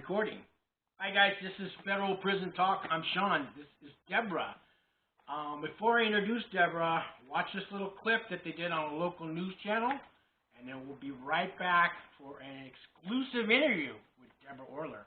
Recording. Hi guys, this is Federal Prison Talk. I'm Sean. This is Deborah. Before I introduce Deborah, watch this little clip that they did on a local news channel, and then we'll be right back for an exclusive interview with Deborah Orler.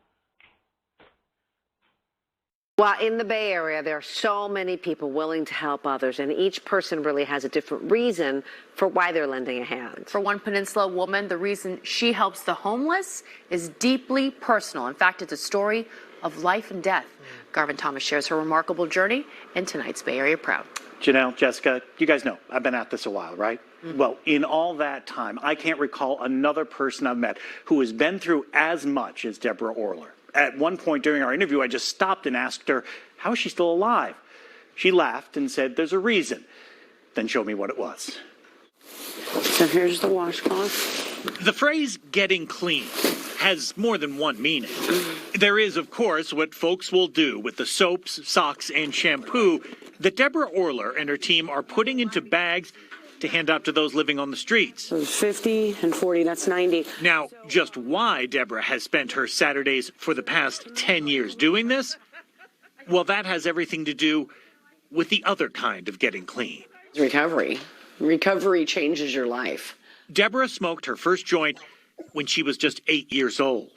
Well, in the Bay Area, there are so many people willing to help others, and each person really has a different reason for why they're lending a hand. For one Peninsula woman, the reason she helps the homeless is deeply personal. In fact, it's a story of life and death. Garvin Thomas shares her remarkable journey in tonight's Bay Area Proud. Janelle, Jessica, you guys know I've been at this a while, right? Well, in all that time, I can't recall another person I've met who has been through as much as Deborah Orler. At one point during our interview, I just stopped and asked her, how is she still alive? She laughed and said, there's a reason. Then showed me what it was. So here's the washcloth. The phrase getting clean has more than one meaning. There is, of course, what folks will do with the soaps, socks, and shampoo that Deborah Orler and her team are putting into bags to hand out to those living on the streets. So 50 and 40, that's 90. Now, just why Deborah has spent her Saturdays for the past 10 years doing this? Well, that has everything to do with the other kind of getting clean. Recovery. Recovery changes your life. Deborah smoked her first joint when she was just 8 years old.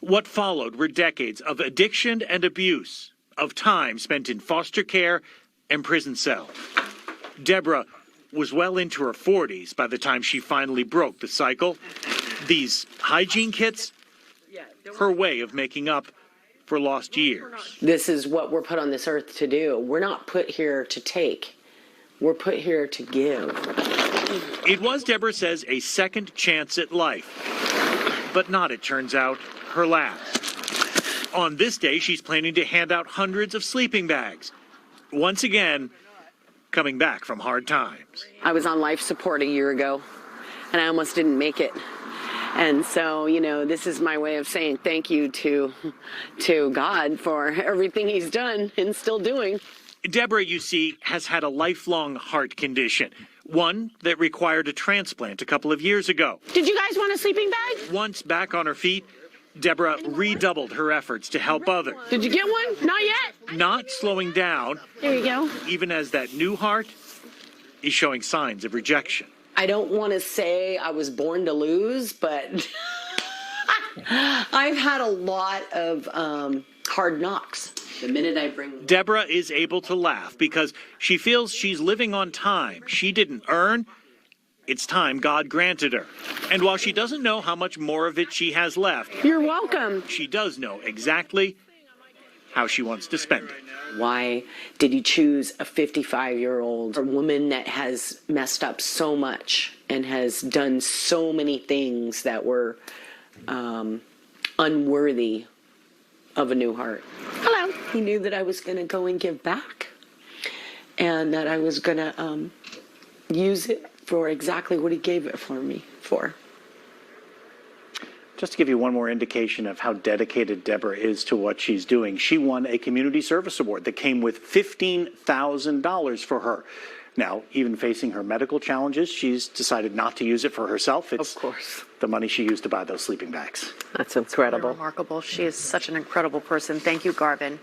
What followed were decades of addiction and abuse, of time spent in foster care and prison cells. Deborah was well into her 40s by the time she finally broke the cycle. These hygiene kits, her way of making up for lost years. This is what we're put on this earth to do. We're not put here to take. We're put here to give. It was, Deborah says, a second chance at life. But not, it turns out, her last. On this day, she's planning to hand out hundreds of sleeping bags. Once again, coming back from hard times. I was on life support a year ago, and I almost didn't make it. And so, you know, this is my way of saying thank you to God for everything he's done and still doing. Deborah, you see, has had a lifelong heart condition, one that required a transplant a couple of years ago. Did you guys want a sleeping bag? Once back on her feet, Deborah redoubled her efforts to help others. Did you get one? Not yet. Not slowing down. There you go. Even as that new heart is showing signs of rejection. I don't want to say I was born to lose, but I've had a lot of hard knocks. The minute I bring... Deborah is able to laugh because she feels she's living on time she didn't earn. It's time God granted her. And while she doesn't know how much more of it she has left... You're welcome. She does know exactly how she wants to spend it. Why did you choose a 55-year-old woman that has messed up so much and has done so many things that were unworthy of a new heart? Hello. He knew that I was going to go and give back and that I was going to use it for exactly what he gave it for me for. Just to give you one more indication of how dedicated Deborah is to what she's doing, she won a community service award that came with $15,000 for her. Now, even facing her medical challenges, she's decided not to use it for herself. It's of course the money she used to buy those sleeping bags. That's incredible. Remarkable. She is such an incredible person. Thank you, Garvin.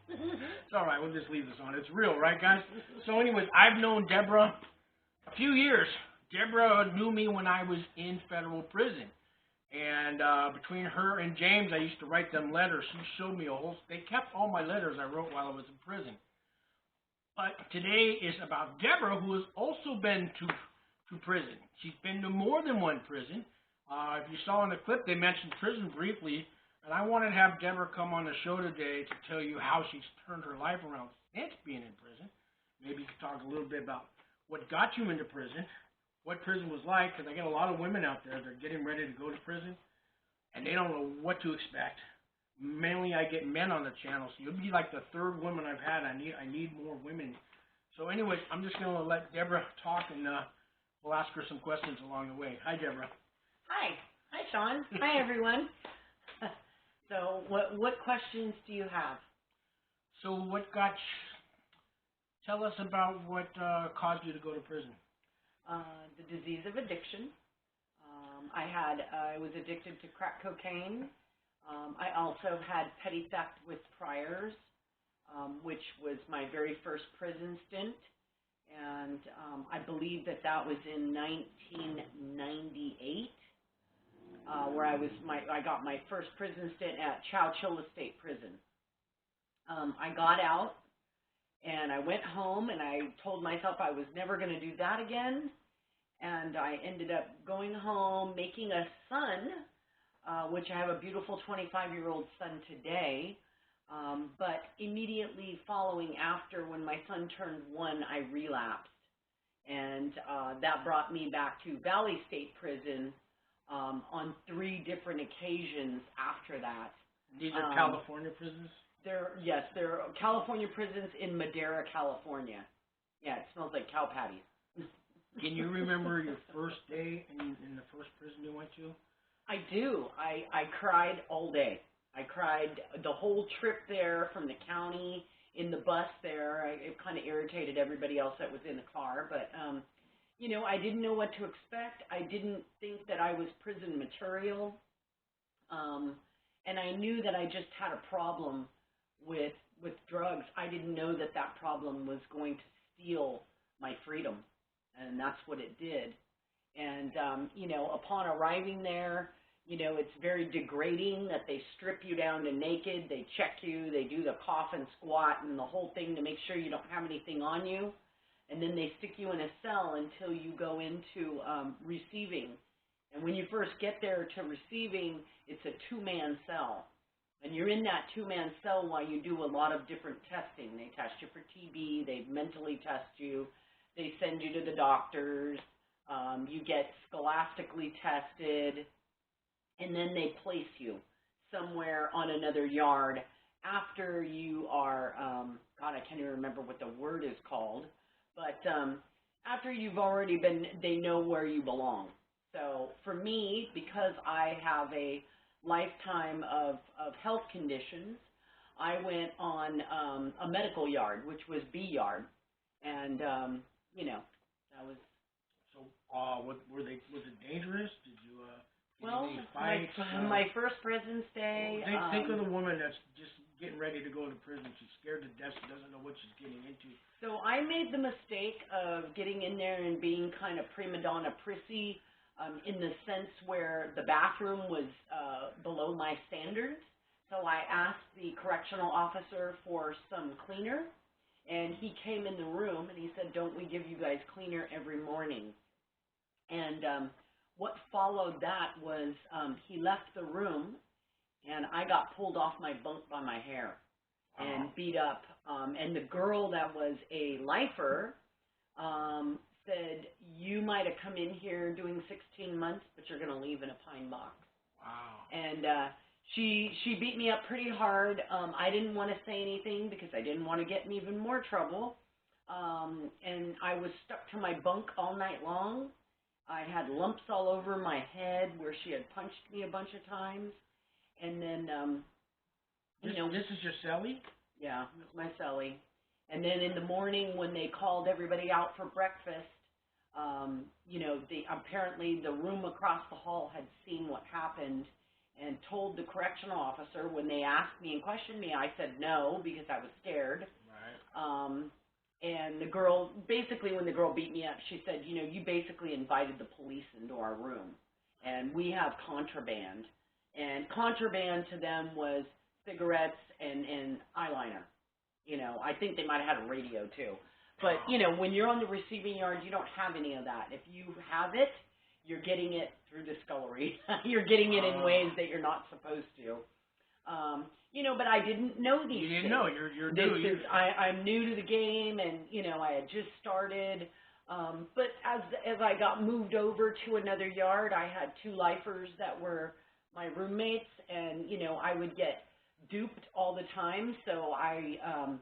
It's all right, we'll just leave this on. It's real, right, guys? So anyways, I've known Deborah a few years. Deborah knew me when I was in federal prison. And between her and James, I used to write them letters. She showed me they kept all my letters I wrote while I was in prison. But today is about Deborah, who has also been to prison. She's been to more than one prison. If you saw in the clip, they mentioned prison briefly. And I wanted to have Deborah come on the show today to tell you how she's turned her life around since being in prison. Maybe you could talk a little bit about what got you into prison, what prison was like, because I get a lot of women out there that are getting ready to go to prison, and they don't know what to expect. Mainly I get men on the channel, so you'll be like the third woman I've had. I need more women. So anyways, I'm just going to let Deborah talk, and we'll ask her some questions along the way. Hi, Deborah. Hi. Hi, Sean. Hi, everyone. So what questions do you have? So tell us about what caused you to go to prison. The disease of addiction. I was addicted to crack cocaine. I also had petty theft with priors, which was my very first prison stint. And I believe that was in 1998, where I got my first prison stint at Chowchilla State Prison. I got out, and I went home, and I told myself I was never going to do that again. And I ended up going home, making a son, which I have a beautiful 25-year-old son today. But immediately following after, when my son turned 1, I relapsed. And that brought me back to Valley State Prison on 3 different occasions after that. These are California prisons? Yes, they're California prisons in Madera, California. Yeah, it smells like cow patties. Can you remember your first day in the first prison you went to? I do. I cried all day. I cried the whole trip there from the county, in the bus there. It kind of irritated everybody else that was in the car, but, you know, I didn't know what to expect. I didn't think that I was prison material, and I knew that I just had a problem with drugs. I didn't know that that problem was going to steal my freedom, and that's what it did. And, you know, upon arriving there, you know, it's very degrading that they strip you down to naked, they check you, they do the cough and squat and the whole thing to make sure you don't have anything on you, and then they stick you in a cell until you go into receiving. And when you first get there to receiving, it's a 2-man cell. And you're in that 2-man cell while you do a lot of different testing. They test you for TB, they mentally test you, they send you to the doctors, you get scholastically tested, and then they place you somewhere on another yard after you are, God, I can't even remember what the word is called, but after you've already been, they know where you belong. So for me, because I have a lifetime of health conditions, I went on a medical yard, which was B yard, and you know, that was. So, was it dangerous? Did you Well, fights? my first prison stay. Think of the woman that's just getting ready to go to prison. She's scared to death. She doesn't know what she's getting into. So I made the mistake of getting in there and being kind of prima donna prissy, in the sense where the bathroom was below my standards. So I asked the correctional officer for some cleaner, and he came in the room and he said, "Don't we give you guys cleaner every morning?" And what followed that was he left the room, and I got pulled off my bunk by my hair and beat up. And the girl that was a lifer said, "You might have come in here doing 16 months, but you're going to leave in a pine box." Wow. And she beat me up pretty hard. I didn't want to say anything because I didn't want to get in even more trouble. And I was stuck to my bunk all night long. I had lumps all over my head where she had punched me a bunch of times. And then, you know. This is your cellie? Yeah, it was my cellie. And then in the morning when they called everybody out for breakfast, you know, apparently the room across the hall had seen what happened and told the correctional officer. When they asked me and questioned me, I said no because I was scared. Right. And the girl, basically when the girl beat me up, she said, "You know, you basically invited the police into our room, and we have contraband." And contraband to them was cigarettes and eyeliner. You know, I think they might have had a radio too. But, you know, when you're on the receiving yard, you don't have any of that. If you have it, you're getting it through the scullery. You're getting it in ways that you're not supposed to. You know, but I didn't know these things. You didn't know. You're new. I'm new to the game, and, you know, I had just started. But as I got moved over to another yard, I had 2 lifers that were my roommates, and, you know, I would get duped all the time. So I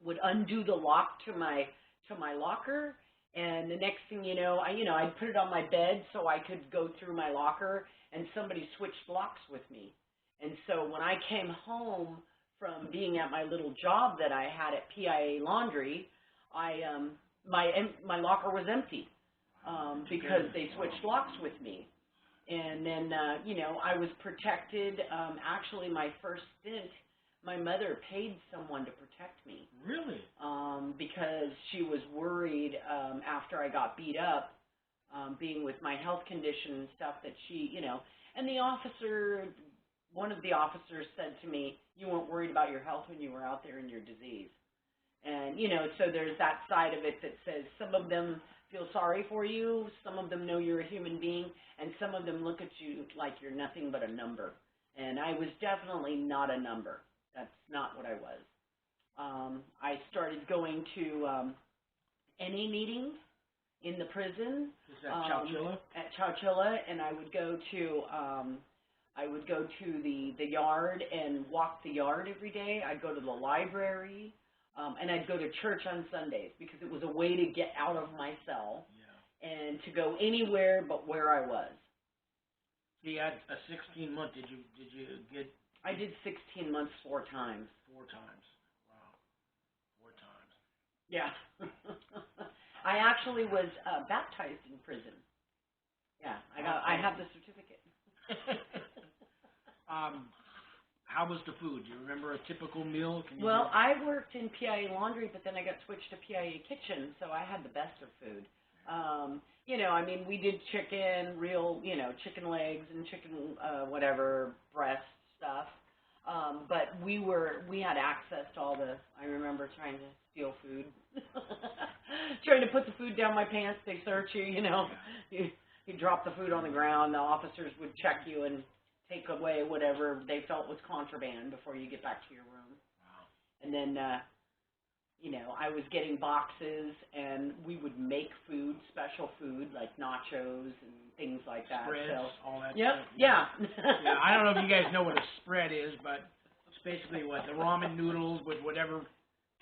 would undo the lock to my locker, and the next thing you know, I'd put it on my bed so I could go through my locker, and somebody switched locks with me. And so when I came home from being at my little job that I had at PIA Laundry, my locker was empty because they switched locks with me. And then, you know, I was protected. Actually, my first stint, my mother paid someone to protect me. Really? Because she was worried after I got beat up, being with my health condition and stuff, that she, you know, and the officer, one of the officers said to me, you weren't worried about your health when you were out there in your disease. And, you know, so there's that side of it that says some of them feel sorry for you, some of them know you're a human being, and some of them look at you like you're nothing but a number. And I was definitely not a number. That's not what I was. I started going to NA meetings in the prison. Is that Chowchilla? At Chowchilla, and I would go to the yard and walk the yard every day. I'd go to the library, and I'd go to church on Sundays because it was a way to get out of my cell and to go anywhere but where I was. See, at a 16-month, did you get? I did 16 months 4 times. 4 times. Wow. 4 times. Yeah. I actually was baptized in prison. Yeah, I have the certificate. How was the food? Do you remember a typical meal? Well, I worked in PIA laundry, but then I got switched to PIA kitchen, so I had the best of food. You know, I mean, we did chicken, real, you know, chicken legs and chicken, whatever, breast stuff. But we had access to all the, I remember trying to steal food. Trying to put the food down my pants, they search you, you know. You drop the food on the ground, the officers would check you and take away whatever they felt was contraband before you get back to your room. Wow. And then, you know, I was getting boxes, and we would make food, special food, like nachos and things like that. Spreads, so, all that yep, stuff. yeah. Yeah, I don't know if you guys know what a spread is, but it's basically what, the ramen noodles with whatever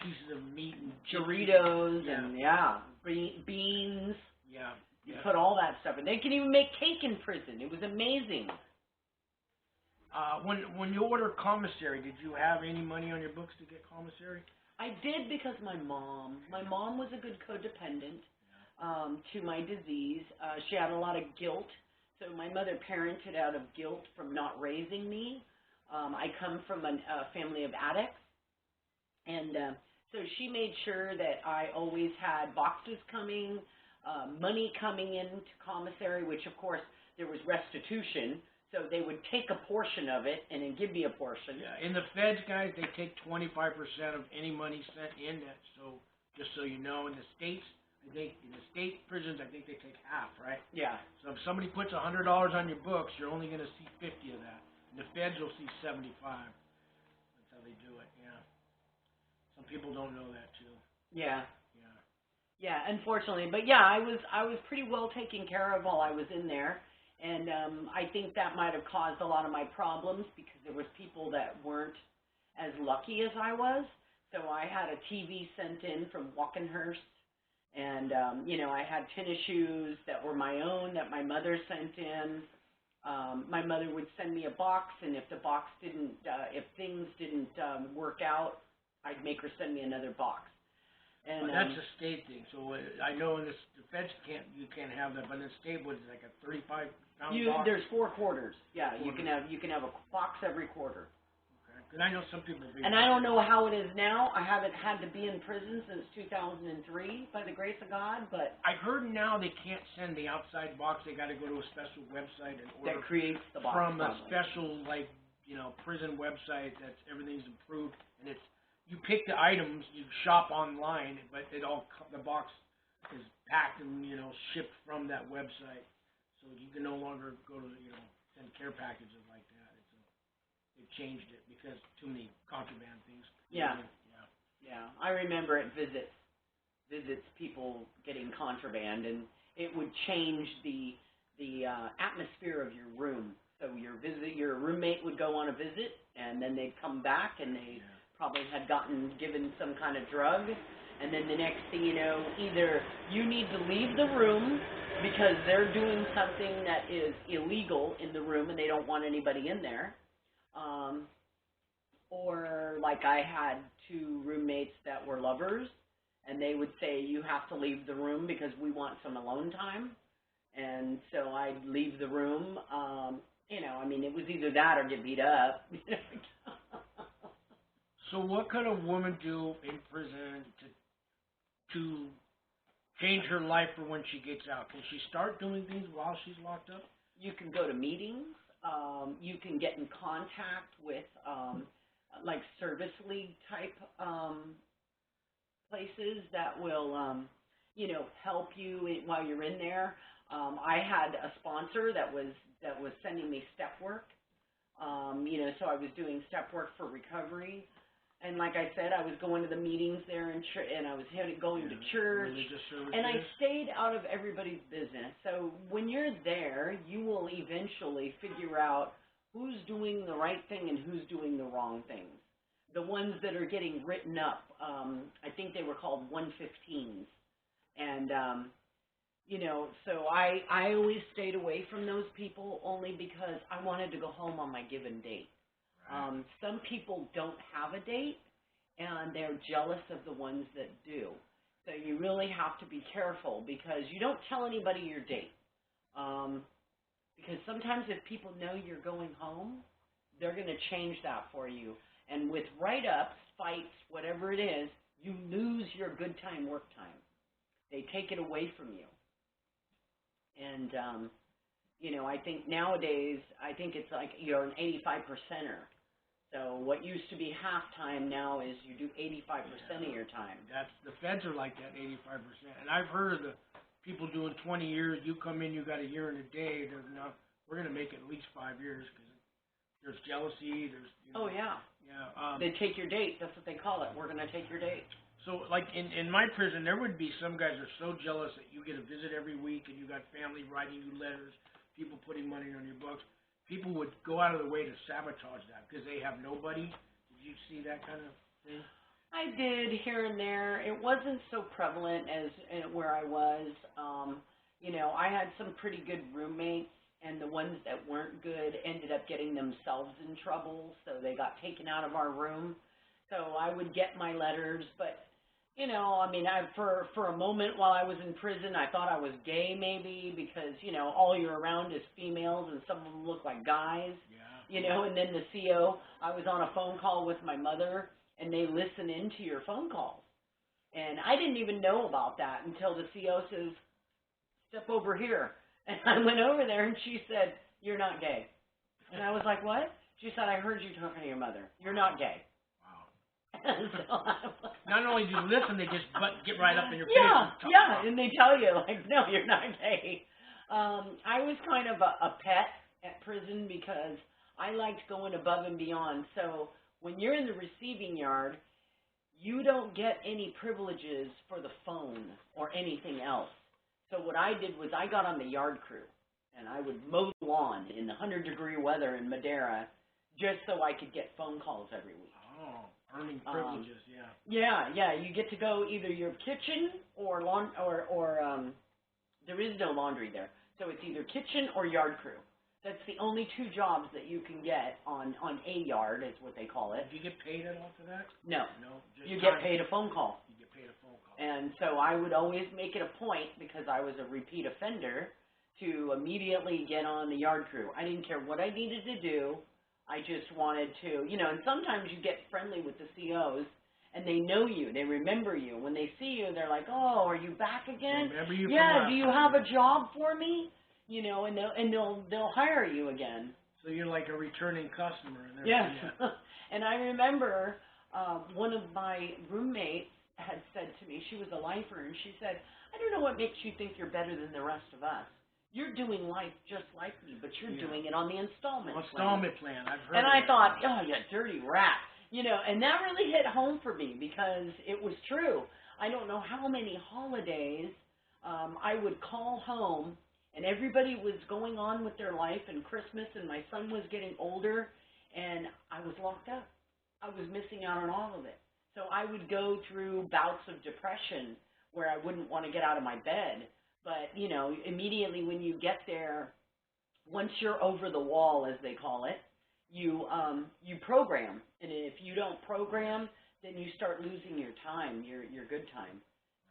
pieces of meat and Doritos yeah. and, beans. Yeah. You put all that stuff in. They can even make cake in prison. It was amazing. When you order commissary, did you have any money on your books to get commissary? I did because my mom was a good codependent to my disease. She had a lot of guilt. So my mother parented out of guilt from not raising me. I come from a family of addicts. And so she made sure that I always had boxes coming, money coming into commissary, which of course there was restitution. So they would take a portion of it and then give me a portion. Yeah, in the feds, guys, they take 25% of any money sent in. That, so just so you know, in the states, I think in the state prisons, I think they take half, right? Yeah. So if somebody puts $100 on your books, you're only going to see 50 of that. In the feds, you'll see 75. That's how they do it. Yeah. Some people don't know that too. Yeah. Yeah. Yeah, unfortunately. But yeah, I was pretty well taken care of while I was in there. And I think that might have caused a lot of my problems because there was people that weren't as lucky as I was. So I had a TV sent in from Walkenhurst, and, you know, I had tennis shoes that were my own that my mother sent in. My mother would send me a box, and if the box didn't, if things didn't work out, I'd make her send me another box. And that's a state thing. So I know in the feds you can't have that, but in the state, what is it, like a 35-pound box? There's 4 quarters. Yeah, you can have a box every quarter. Okay. Because I know some people. And I don't know how it is now. I haven't had to be in prison since 2003, by the grace of God. But I've heard now they can't send the outside box. They got to go to a special website and order that creates the box from probably. a special, like, you know, prison website that's everything's improved, and it's. You pick the items, you shop online, but the box is packed and, you know, shipped from that website. So you can no longer go to, you know, send care packages like that. They've changed it because too many contraband things. Yeah. Yeah. Yeah. I remember at visits, people getting contraband, and it would change the atmosphere of your room. So your roommate would go on a visit, and then they'd come back, and they probably had given some kind of drug, and then the next thing you know, either you need to leave the room because they're doing something that is illegal in the room and they don't want anybody in there, or like I had 2 roommates that were lovers, and they would say, you have to leave the room because we want some alone time. And so I'd leave the room. You know, I mean, it was either that or get beat up. So what could a woman do in prison to change her life for when she gets out? Can she start doing things while she's locked up? You can go to meetings. You can get in contact with like service league type places that will, you know, help you while you're in there. I had a sponsor that was sending me step work. You know, so I was doing step work for recovery. And like I said, I was going to the meetings there and I was going to church. And I stayed out of everybody's business. So when you're there, you will eventually figure out who's doing the right thing and who's doing the wrong things. The ones that are getting written up, I think they were called 115s. And, you know, so I always stayed away from those people only because I wanted to go home on my given date. Some people don't have a date, and they're jealous of the ones that do. So you really have to be careful because you don't tell anybody your date. Because sometimes if people know you're going home, they're going to change that for you. And with write-ups, fights, whatever it is, you lose your good time, work time. They take it away from you. And, you know, I think nowadays, I think it's like you're an 85%er. So what used to be half-time now is you do 85% of your time. The feds are like that, 85%. And I've heard of the people doing 20 years. You come in, you got a year and a day. We're going to make it at least 5 years because there's jealousy. There's, you know, oh, yeah. Yeah. They take your date. That's what they call it. We're going to take your date. So, like, in my prison, there would be some guys that are so jealous that you get a visit every week and you got family writing you letters, people putting money on your books. People would go out of the way to sabotage that because they have nobody. Did you see that kind of thing? I did here and there. It wasn't so prevalent as where I was. You know, I had some pretty good roommates, and the ones that weren't good ended up getting themselves in trouble, so they got taken out of our room. So I would get my letters, but, you know, I mean, for a moment while I was in prison, I thought I was gay maybe because, you know, all you're around is females and some of them look like guys, you know, and then the CO, I was on a phone call with my mother, and they listen into your phone calls. And I didn't even know about that until the CO says, step over here. And I went over there, and she said, you're not gay. And I was like, what? She said, I heard you talking to your mother. You're not gay. So not only do you listen, they just get right up in your face. And they tell you, like, no, you're not gay. I was kind of a pet at prison because I liked going above and beyond. So when you're in the receiving yard, you don't get any privileges for the phone or anything else. So what I did was I got on the yard crew, and I would mow the lawn in 100-degree weather in Madeira just so I could get phone calls every week. Oh. Earning privileges, Yeah. You get to go either your kitchen or there is no laundry there, so it's either kitchen or yard crew. That's the only two jobs that you can get on a yard, is what they call it. Do you get paid at all for that? No. No. You get paid a phone call. You get paid a phone call. And so I would always make it a point, because I was a repeat offender, to immediately get on the yard crew. I didn't care what I needed to do. I just wanted to, you know, and sometimes you get friendly with the COs, and they know you, they remember you. When they see you, they're like, oh, are you back again? Remember you? Yeah, do you have a job for me? You know, and they'll hire you again. So you're like a returning customer. Yes. And I remember one of my roommates had said to me, she was a lifer, and she said, I don't know what makes you think you're better than the rest of us. You're doing life just like me, but you're doing it on the installment plan. I've heard. And I thought, oh, you dirty rat. You know, and that really hit home for me because it was true. I don't know how many holidays I would call home, and everybody was going on with their life, and Christmas, and my son was getting older, and I was locked up. I was missing out on all of it. So I would go through bouts of depression where I wouldn't want to get out of my bed. But, you know, immediately when you get there, once you're over the wall, as they call it, you program. And if you don't program, then you start losing your time, your good time.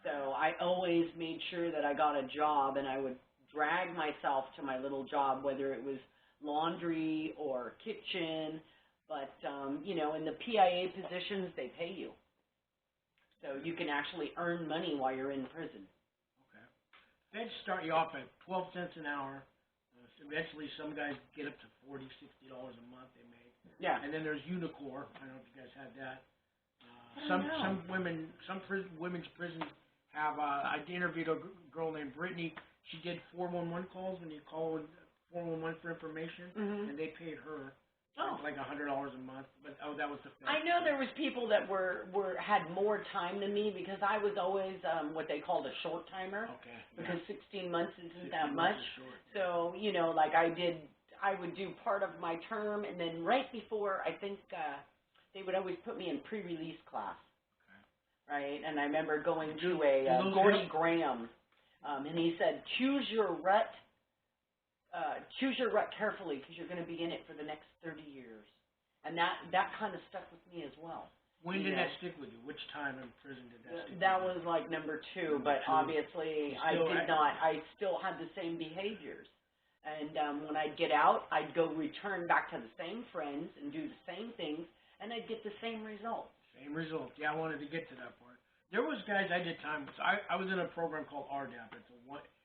So I always made sure that I got a job, and I would drag myself to my little job, whether it was laundry or kitchen. But, you know, in the PIA positions, they pay you. So you can actually earn money while you're in prison. Okay. Feds start you off at 12 cents an hour. Eventually, some guys get up to $40, $60 a month they make. Yeah. And then there's Unicor. I don't know if you guys have that. Some women's prisons have. I interviewed a girl named Brittany. She did 411 calls when you call 411 for information, and they paid her like $100 a month. But that was the thing. I know there was people that had more time than me because I was always what they called a short timer. Okay. Because 16 months isn't that much. So, you know, like I would do part of my term, and then right before, I think they would always put me in pre-release class. Okay. Right? And I remember going to a Gordy Graham, and he said, choose your rut carefully because you're going to be in it for the next 30 years. And that kind of stuck with me as well. When did that stick with you? Which time in prison did that stick with you? That was like number 2, but obviously I still had the same behaviors. And when I'd get out, I'd go return back to the same friends and do the same things, and I'd get the same results. Same results. Yeah, I wanted to get to that part. There was guys I did time with. I was in a program called RDAP.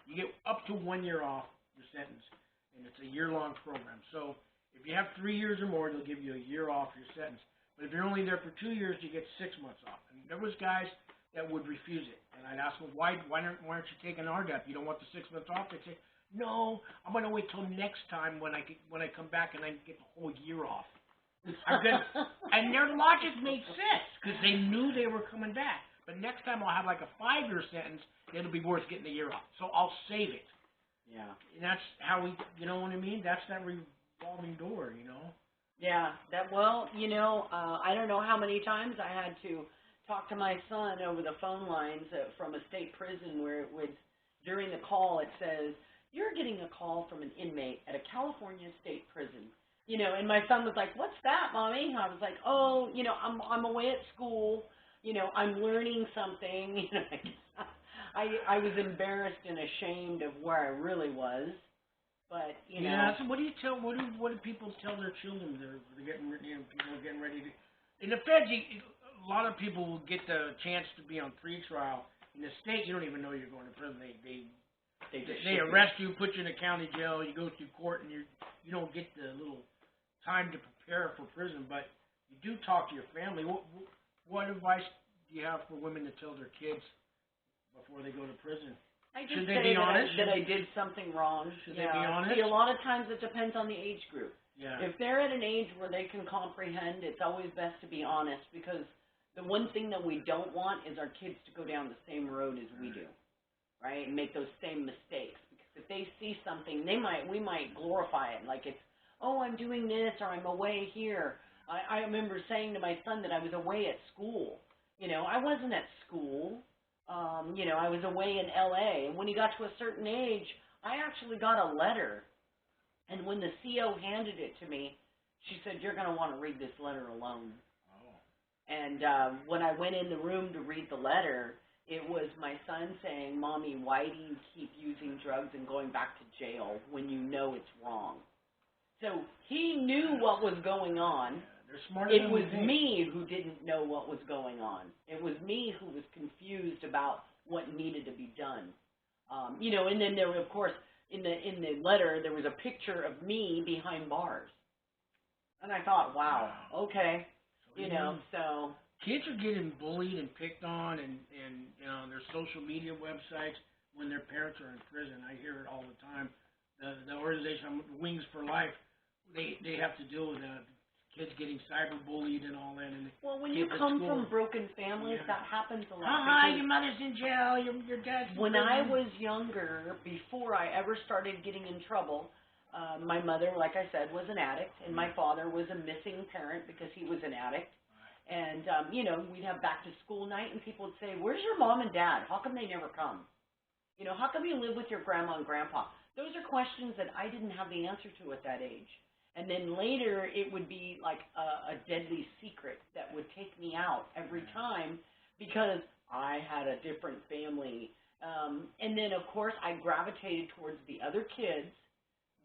You get up to 1 year off your sentence, and it's a year-long program. So if you have 3 years or more, they'll give you a year off your sentence. But if you're only there for 2 years, you get 6 months off. And there was guys that would refuse it. And I'd ask them, why aren't you taking RDAP? You don't want the 6 months off? They'd say, no, I'm going to wait till next time when I come back and I get the whole year off. And their logic made sense because they knew they were coming back. But next time I'll have like a 5-year sentence, it'll be worth getting the year off. So I'll save it. Yeah. And that's how you know what I mean? That's that revolving door, you know? Yeah, I don't know how many times I had to talk to my son over the phone lines from a state prison where it would, during the call, it says, you're getting a call from an inmate at a California state prison. You know, and my son was like, what's that, Mommy? And I was like, oh, you know, I'm away at school. You know, I'm learning something. You know, I was embarrassed and ashamed of where I really was. But, you know. Yeah, so what do people tell their children? They're getting, people are getting ready to. In the feds, a lot of people will get the chance to be on pre-trial. In the state, you don't even know you're going to prison. They arrest you, put you in a county jail. You go through court, and you don't get the little time to prepare for prison. But you do talk to your family. What advice do you have for women to tell their kids before they go to prison? Should they be honest? That I did something wrong. Should they be honest? See, a lot of times it depends on the age group. Yeah. If they're at an age where they can comprehend, it's always best to be honest because the one thing that we don't want is our kids to go down the same road as we do, right? And make those same mistakes. Because if they see something, we might glorify it like it's, oh, I'm doing this or I'm away here. I remember saying to my son that I was away at school. You know, I wasn't at school. You know, I was away in L.A., and when he got to a certain age, I actually got a letter, and when the CO handed it to me, she said, you're going to want to read this letter alone. Oh. And when I went in the room to read the letter, it was my son saying, Mommy, why do you keep using drugs and going back to jail when you know it's wrong? So he knew what was going on. It was me who didn't know what was going on. It was me who was confused about what needed to be done. You know, and then there were, of course, in the letter, there was a picture of me behind bars. And I thought, wow, okay, you know, so. Kids are getting bullied and picked on and you know, their social media websites when their parents are in prison. I hear it all the time. The organization, Wings for Life, they have to deal with kids getting cyberbullied and all that. And well, when you come from broken families, that happens a lot. Hi, your mother's in jail, your dad's in prison. When I was younger, before I ever started getting in trouble, my mother, like I said, was an addict, and my father was a missing parent because he was an addict. And, you know, we'd have back-to-school night, and people would say, where's your mom and dad? How come they never come? You know, how come you live with your grandma and grandpa? Those are questions that I didn't have the answer to at that age. And then later, it would be like a deadly secret that would take me out every time because I had a different family And then, of course, I gravitated towards the other kids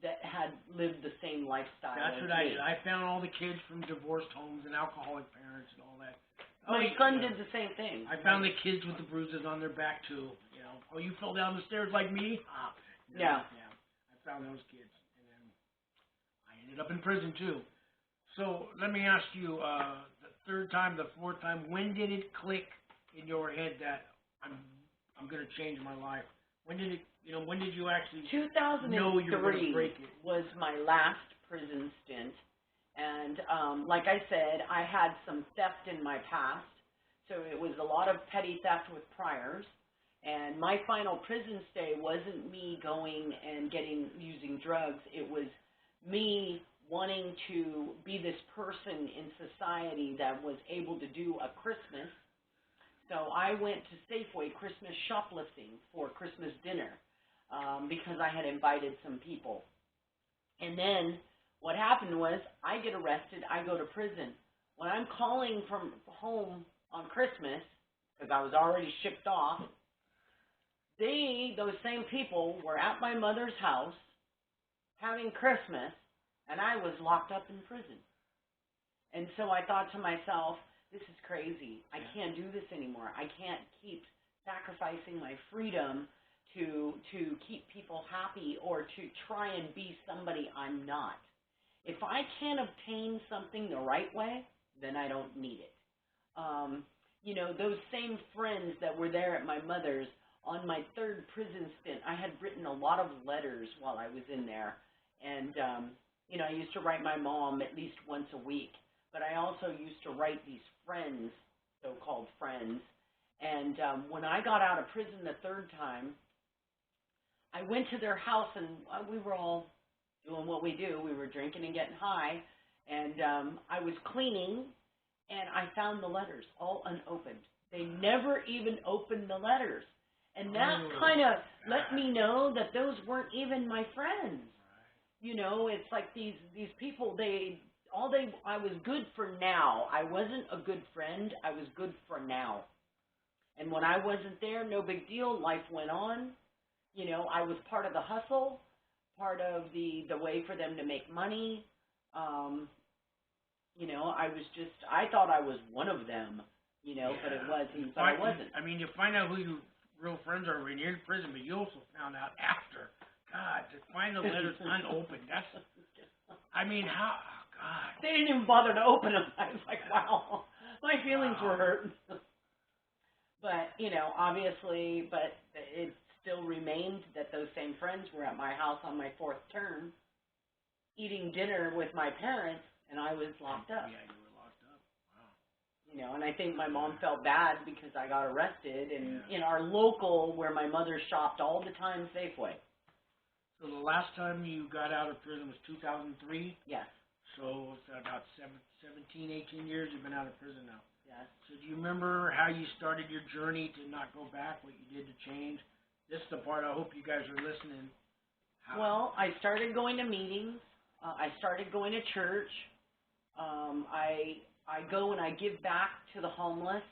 that had lived the same lifestyle. That's as what I me. did. I found all the kids from divorced homes and alcoholic parents and all that. My son did the same thing. I found the kids with the bruises on their back too. You know, oh, you fell down the stairs like me? Yeah. Yeah. I found those kids, and then I ended up in prison too. So let me ask you, the third time, the fourth time, when did it click in your head that I'm going to change my life? When did it? You know, when did you actually 2003 know you were going to break it? was my last prison stint. And like I said, I had some theft in my past. So it was a lot of petty theft with priors. And my final prison stay wasn't me going and using drugs. It was me wanting to be this person in society that was able to do a Christmas. So I went to Safeway Christmas shoplifting for Christmas dinner because I had invited some people. And then what happened was I get arrested, I go to prison. When I'm calling from home on Christmas, because I was already shipped off, those same people were at my mother's house having Christmas, and I was locked up in prison. And so I thought to myself, this is crazy. I can't do this anymore. I can't keep sacrificing my freedom to keep people happy or to try and be somebody I'm not. If I can't obtain something the right way, then I don't need it. You know, those same friends that were there at my mother's, on my third prison stint, I had written a lot of letters while I was in there. And, you know, I used to write my mom at least once a week. But I also used to write these friends, so-called friends. And when I got out of prison the third time, I went to their house, and we were all doing what we do. We were drinking and getting high. And I was cleaning, and I found the letters all unopened. They never even opened the letters. And that kind of let me know that those weren't even my friends. You know, it's like these people, I was good for now. I wasn't a good friend. I was good for now. And when I wasn't there, no big deal. Life went on. You know, I was part of the hustle, part of the way for them to make money. You know, I thought I was one of them, you know, but it wasn't, but I wasn't. I mean, you find out who your real friends are when you're in prison, but you also found out after. God, to find the letters unopened, that's, I mean, how, God. They didn't even bother to open them. I was like, wow, my feelings were hurt. But, you know, obviously, but it still remained that those same friends were at my house on my fourth term, eating dinner with my parents, and I was locked up. Yeah, you were locked up. Wow. You know, and I think my mom felt bad because I got arrested, and in our local, where my mother shopped all the time, Safeway. So the last time you got out of prison was 2003? Yes. So it's about 17, 18 years you've been out of prison now. Yes. So do you remember how you started your journey to not go back, what you did to change? This is the part I hope you guys are listening. Well, I started going to meetings. I started going to church. I go and I give back to the homeless.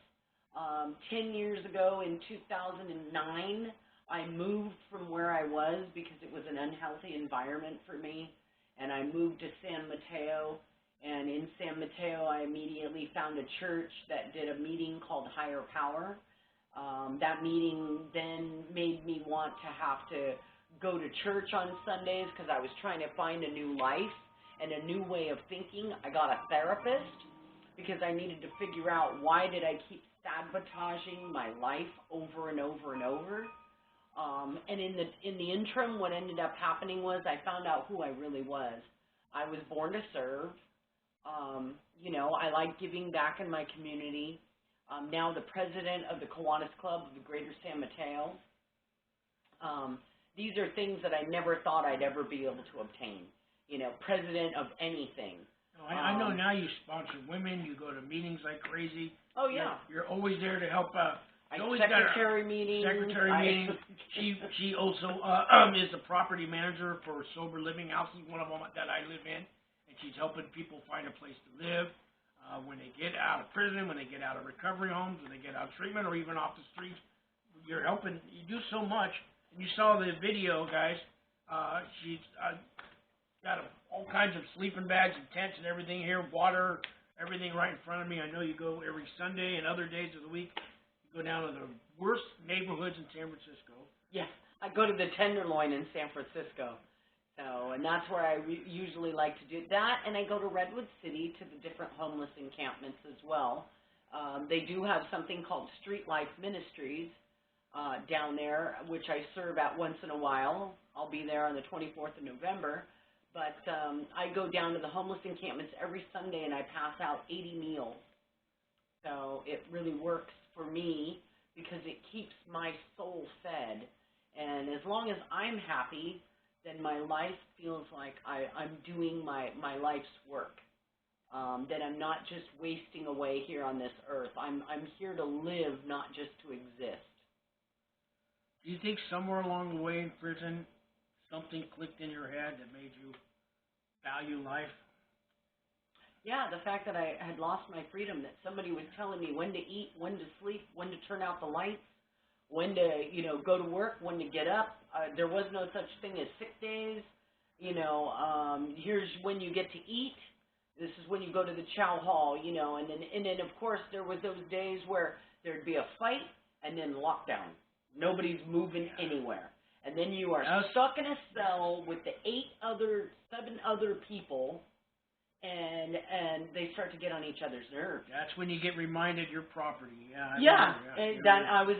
10 years ago in 2009, I moved from where I was because it was an unhealthy environment for me, and I moved to San Mateo, and in San Mateo I immediately found a church that did a meeting called Higher Power. That meeting then made me want to have to go to church on Sundays because I was trying to find a new life and a new way of thinking. I got a therapist because I needed to figure out why did I keep sabotaging my life over and over and over. And in the interim, what ended up happening was I found out who I really was. I was born to serve. You know, I like giving back in my community. I'm now the president of the Kiwanis Club of the Greater San Mateo. These are things that I never thought I'd ever be able to obtain. You know, president of anything. I know now you sponsor women, you go to meetings like crazy. Oh, yeah. You're always there to help. Secretary meetings. She also is the property manager for Sober Living Houses, one of them that I live in, and she's helping people find a place to live when they get out of prison, when they get out of recovery homes, when they get out of treatment, or even off the streets. you're helping. You do so much. And you saw the video, guys. She's got all kinds of sleeping bags and tents and everything here, water, everything right in front of me. I know you go every Sunday and other days of the week. You go down to the worst neighborhoods in San Francisco. Yes, I go to the Tenderloin in San Francisco. So, and that's where I usually like to do that. And I go to Redwood City to the different homeless encampments as well. They do have something called Street Life Ministries down there, which I serve at once in a while. I'll be there on the 24th of November. But I go down to the homeless encampments every Sunday and I pass out 80 meals. So it really works for me because it keeps my soul fed. And as long as I'm happy, then my life feels like I'm doing my life's work. That I'm not just wasting away here on this earth. I'm here to live, not just to exist. Do you think somewhere along the way in prison, something clicked in your head that made you value life? Yeah, the fact that I had lost my freedom, that somebody was telling me when to eat, when to sleep, when to turn out the lights, when to, go to work, when to get up. There was no such thing as sick days. Here's when you get to eat. This is when you go to the chow hall, and then of course there was those days where there'd be a fight and then lockdown. Nobody's moving anywhere. And then you are stuck in a cell with the 7 other people, and they start to get on each other's nerves. That's when you get reminded you're property. I was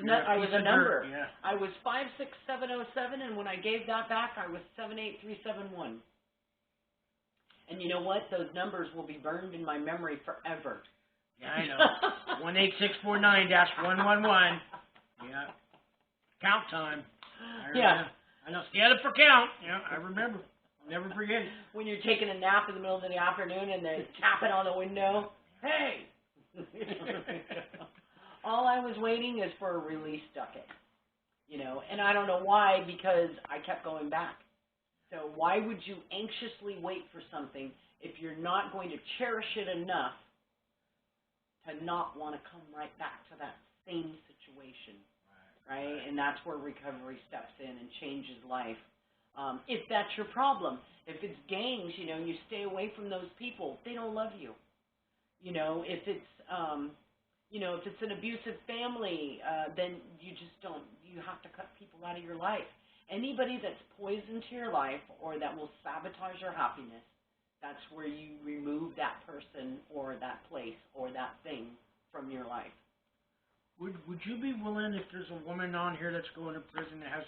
a number. Yeah. I was 56707, and when I gave that back, I was 78371. And you know what? Those numbers will be burned in my memory forever. Yeah, I know. 18649-111. Yeah. Count time. I know. Stand up for count. Yeah, I remember. I'll never forget it. When you're taking a nap in the middle of the afternoon and they're tapping on the window. Hey! All I was waiting is for a release ducket. And I don't know why, because I kept going back. So why would you anxiously wait for something if you're not going to cherish it enough to not want to come right back to that same situation, right? And that's where recovery steps in and changes life. If that's your problem, if it's gangs, you stay away from those people. They don't love you. If it's, if it's an abusive family, then you just don't. You have to cut people out of your life. Anybody that's poison to your life or that will sabotage your happiness, that's where you remove that person or that place or that thing from your life. Would you be willing, if there's a woman on here that's going to prison that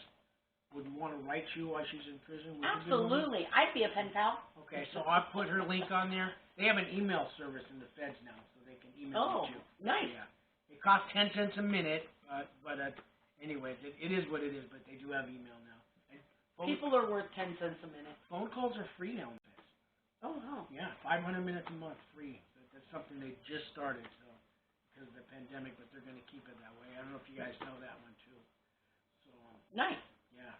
would want to write you while she's in prison? Absolutely. I'd be a pen pal. Okay, so I'll put her link on there. They have an email service in the feds now, so they can email you. Oh, nice. Yeah. It costs 10 cents a minute, but anyways, it is what it is, but they do have email now. People are worth 10 cents a minute. Phone calls are free now in Feds. Oh, wow. Yeah, 500 minutes a month free. That's something they just started, so because of the pandemic, but they're going to keep it that way. I don't know if you guys know that one too. So nice. Yeah.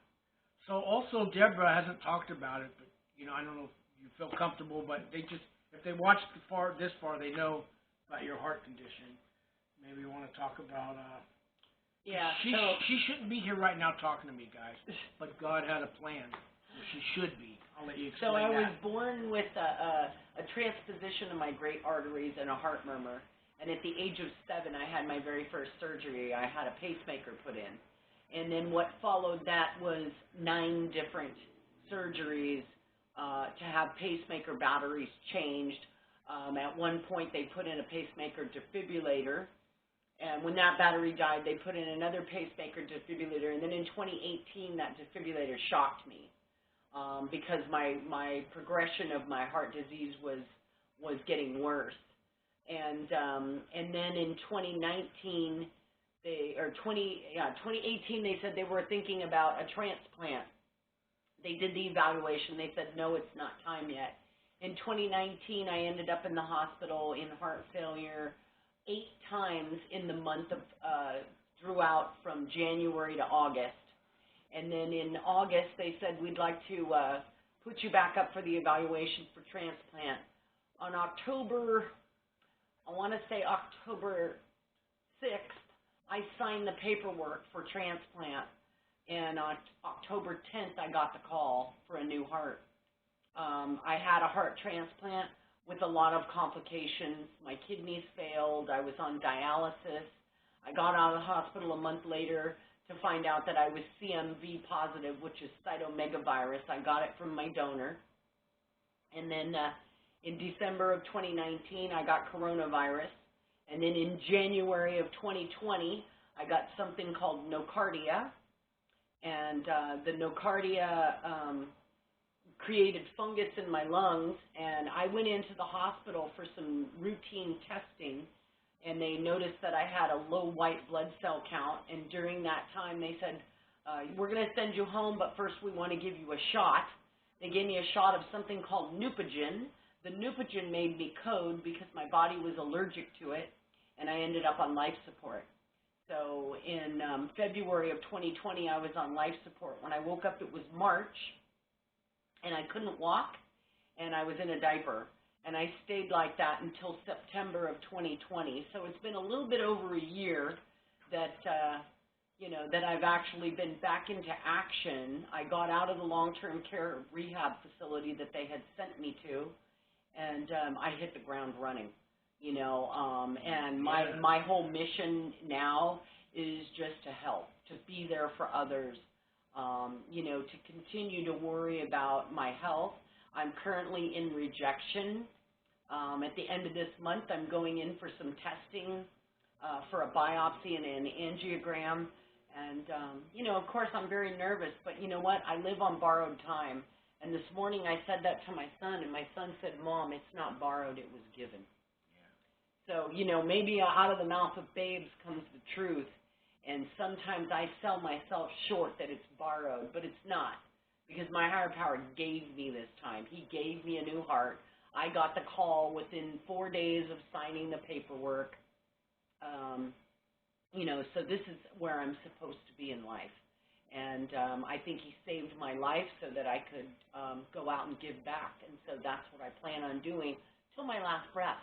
So also Deborah hasn't talked about it, but I don't know if you feel comfortable, but if they watched this far, they know about your heart condition. Maybe you want to talk about. Yeah, she shouldn't be here right now talking to me, guys. But God had a plan. She should be. I'll let you explain that. So I was born with a transposition of my great arteries and a heart murmur. And at the age of 7, I had my very first surgery. I had a pacemaker put in. And then what followed that was 9 different surgeries to have pacemaker batteries changed. At one point, they put in a pacemaker defibrillator. And when that battery died, they put in another pacemaker defibrillator. And then in 2018, that defibrillator shocked me because my progression of my heart disease was getting worse. And then in 2019, 2018, they said they were thinking about a transplant. They did the evaluation. They said, no, it's not time yet. In 2019, I ended up in the hospital in heart failure 8 times in the month of, throughout from January to August. And then in August, they said, we'd like to put you back up for the evaluation for transplant. On October, I want to say October 6th, I signed the paperwork for transplant, and on October 10th, I got the call for a new heart. I had a heart transplant with a lot of complications. My kidneys failed. I was on dialysis. I got out of the hospital a month later to find out that I was CMV positive, which is cytomegalovirus. I got it from my donor. And then in December of 2019, I got coronavirus. And then in January of 2020, I got something called nocardia. And the nocardia created fungus in my lungs. And I went into the hospital for some routine testing. And they noticed that I had a low white blood cell count. And during that time, they said, we're going to send you home, but first we want to give you a shot. They gave me a shot of something called Neupogen. The Neupogen made me code because my body was allergic to it, and I ended up on life support. So in February of 2020, I was on life support. When I woke up, it was March, and I couldn't walk, and I was in a diaper. And I stayed like that until September of 2020. So it's been a little bit over a year that, that I've actually been back into action. I got out of the long-term care rehab facility that they had sent me to, and I hit the ground running, and my whole mission now is just to help, to be there for others, to continue to worry about my health. I'm currently in rejection. At the end of this month, I'm going in for some testing for a biopsy and an angiogram. And, of course, I'm very nervous, but you know what? I live on borrowed time. And this morning I said that to my son, and my son said, Mom, it's not borrowed, it was given. Yeah. So, maybe out of the mouth of babes comes the truth. And sometimes I sell myself short that it's borrowed, but it's not. Because my higher power gave me this time. He gave me a new heart. I got the call within 4 days of signing the paperwork. So this is where I'm supposed to be in life. And I think he saved my life so that I could go out and give back. And so that's what I plan on doing till my last breath.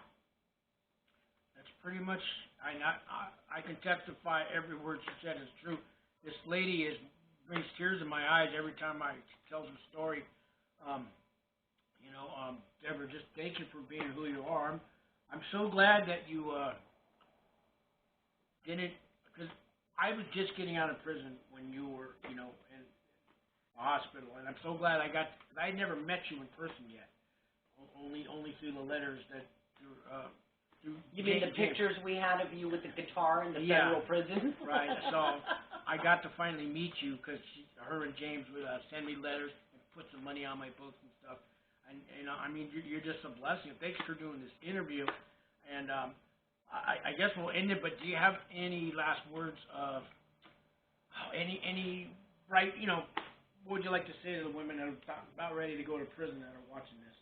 That's pretty much, I can testify every word she said is true. This lady brings tears in my eyes every time I tell the story. Deborah, just thank you for being who you are. I'm so glad that you didn't, because I was just getting out of prison when you were, in the hospital, and I'm so glad I had never met you in person yet, only through the letters that through You mean the pictures we had of you with the guitar in the federal prison? Right. So I got to finally meet you because her and James would send me letters and put some money on my books and stuff. And you're just a blessing. Thanks for doing this interview. And I guess we'll end it. But do you have any last words of what would you like to say to the women that are about ready to go to prison that are watching this?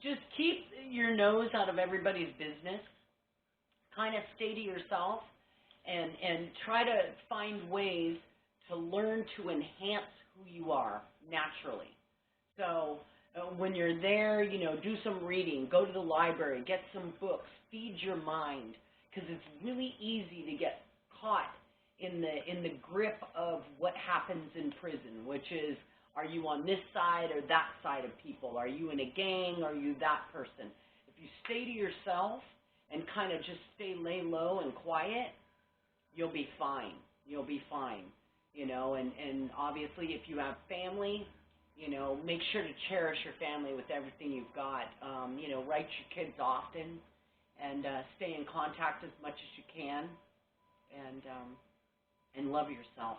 Just keep your nose out of everybody's business. Kind of stay to yourself and try to find ways to learn to enhance who you are naturally. So when you're there, do some reading, go to the library, get some books, feed your mind, because it's really easy to get caught in the grip of what happens in prison, which is, are you on this side or that side of people? Are you in a gang? Are you that person? If you stay to yourself and kind of just lay low and quiet, you'll be fine. You'll be fine. And obviously if you have family, make sure to cherish your family with everything you've got. Write your kids often and stay in contact as much as you can and love yourself.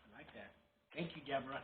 I like that. Thank you, Deborah.